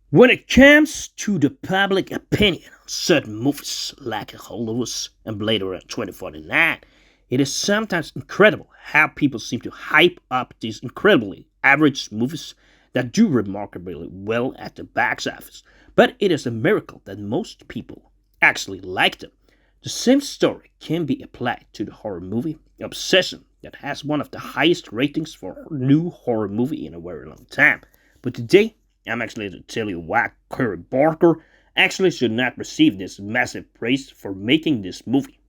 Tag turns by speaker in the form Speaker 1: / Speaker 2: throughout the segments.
Speaker 1: When it comes to the public opinion on certain movies like Hollywood's and Blade Runner 2049, it is sometimes incredible how people seem to hype up these incredibly average movies that do remarkably well at the box office. But it is a miracle that most people actually like them. The same story can be applied to the horror movie Obsession that has one of the highest ratings for a new horror movie in a very long time. But today, I'm actually to tell you why Curry Barker actually should not receive this massive praise for making this movie.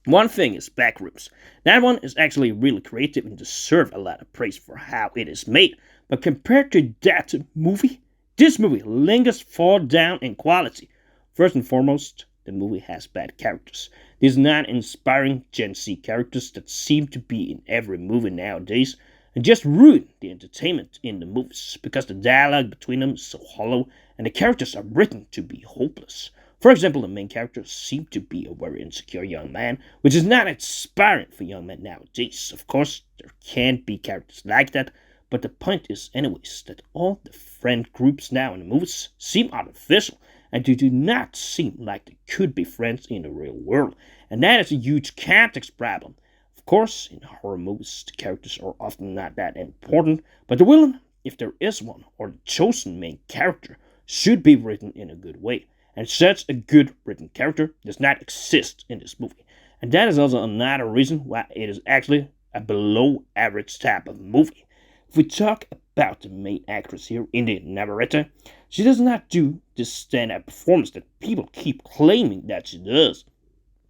Speaker 1: One thing is Backrooms. That one is actually really creative and deserves a lot of praise for how it is made. But compared to that movie, this movie lingers far down in quality. First and foremost, the movie has bad characters. These non-inspiring Gen Z characters that seem to be in every movie nowadays and just ruin the entertainment in the movies because the dialogue between them is so hollow and the characters are written to be hopeless. For example, the main character seems to be a very insecure young man, which is not inspiring for young men nowadays. Of course, there can be characters like that, but the point is, anyways, that all the friend groups now in the movies seem artificial and they do not seem like they could be friends in the real world, and that is a huge context problem. Of course, in horror movies, the characters are often not that important, but the villain, if there is one, or the chosen main character, should be written in a good way. And such a good written character does not exist in this movie. And that is also another reason why it is actually a below average type of movie. If we talk about the main actress here, Indy Navarette, she does not do this stand-up performance that people keep claiming that she does,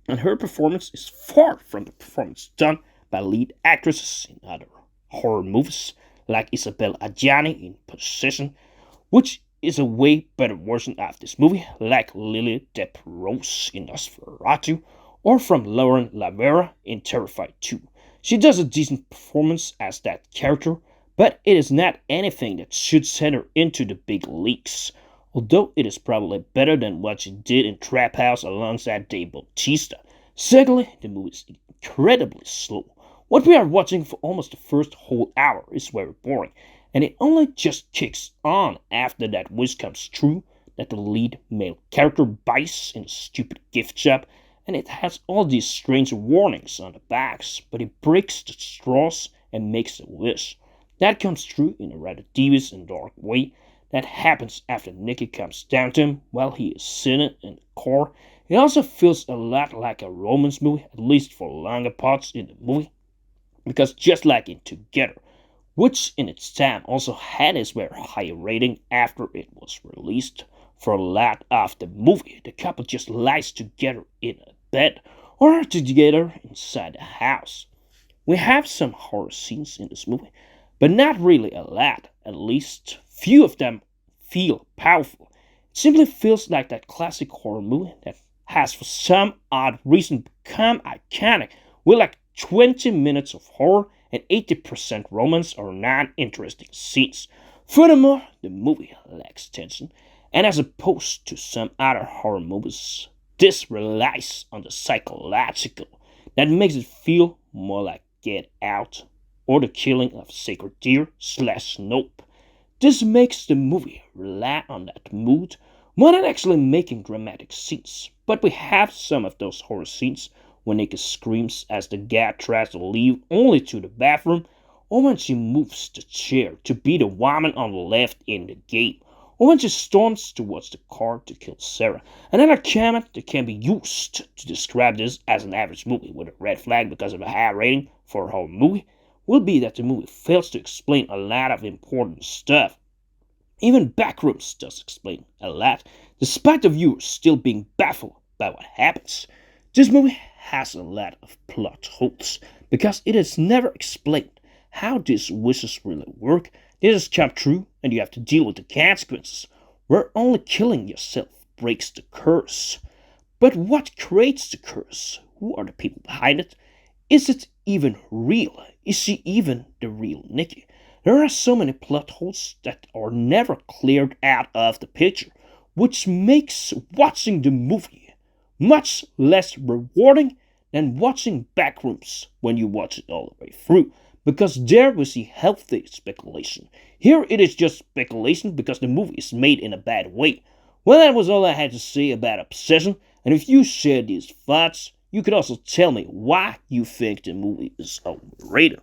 Speaker 1: and her performance is far from the performance done by lead actresses in other horror movies, like Isabelle Adjani in Possession, which is a way better version of this movie, like Lily Depp Rose in Nosferatu, or from Lauren Lavera in Terrified 2. She does a decent performance as that character, but it is not anything that should send her into the big leagues, although it is probably better than what she did in Trap House alongside Dave Bautista. Secondly, the movie is incredibly slow. What we are watching for almost the first whole hour is very boring, and it only just kicks on after that whiz comes through that the lead male character buys in a stupid gift shop, and it has all these strange warnings on the backs, but he breaks the straws and makes a wish. That comes through in a rather devious and dark way. That happens after Nicky comes down to him while he is sitting in the car. It also feels a lot like a romance movie, at least for longer parts in the movie, because just like in Together, which in its time also had its very high rating after it was released, for a lot of the movie, the couple just lies together in a bed or together inside the house. We have some horror scenes in this movie, but not really a lot. At least few of them feel powerful. It simply feels like that classic horror movie that has for some odd reason become iconic with like 20 minutes of horror and 80% romance or non-interesting scenes. Furthermore, the movie lacks tension, and as opposed to some other horror movies, this relies on the psychological that makes it feel more like Get Out or the killing of sacred deer slash Nope. This makes the movie rely on that mood more than actually making dramatic scenes. But we have some of those horror scenes when Nikki screams as the guy tries to leave only to the bathroom, or when she moves the chair to be the woman on the left in the game, or when she storms towards the car to kill Sarah. Another comment that can be used to describe this as an average movie with a red flag because of a high rating for a horror movie will be that the movie fails to explain a lot of important stuff. Even Backrooms does explain a lot, despite the viewers still being baffled by what happens. This movie has a lot of plot holes because it is never explained how these wishes really work. They just come true and you have to deal with the consequences, where only killing yourself breaks the curse. But what creates the curse? Who are the people behind it? Is it even real? Is she even the real Nikki? There are so many plot holes that are never cleared out of the picture, which makes watching the movie much less rewarding than watching Backrooms when you watch it all the way through. because there we see healthy speculation. Here it is just speculation because the movie is made in a bad way. Well, that was all I had to say about Obsession, and if you share these thoughts, you could also tell me why you think the movie is overrated.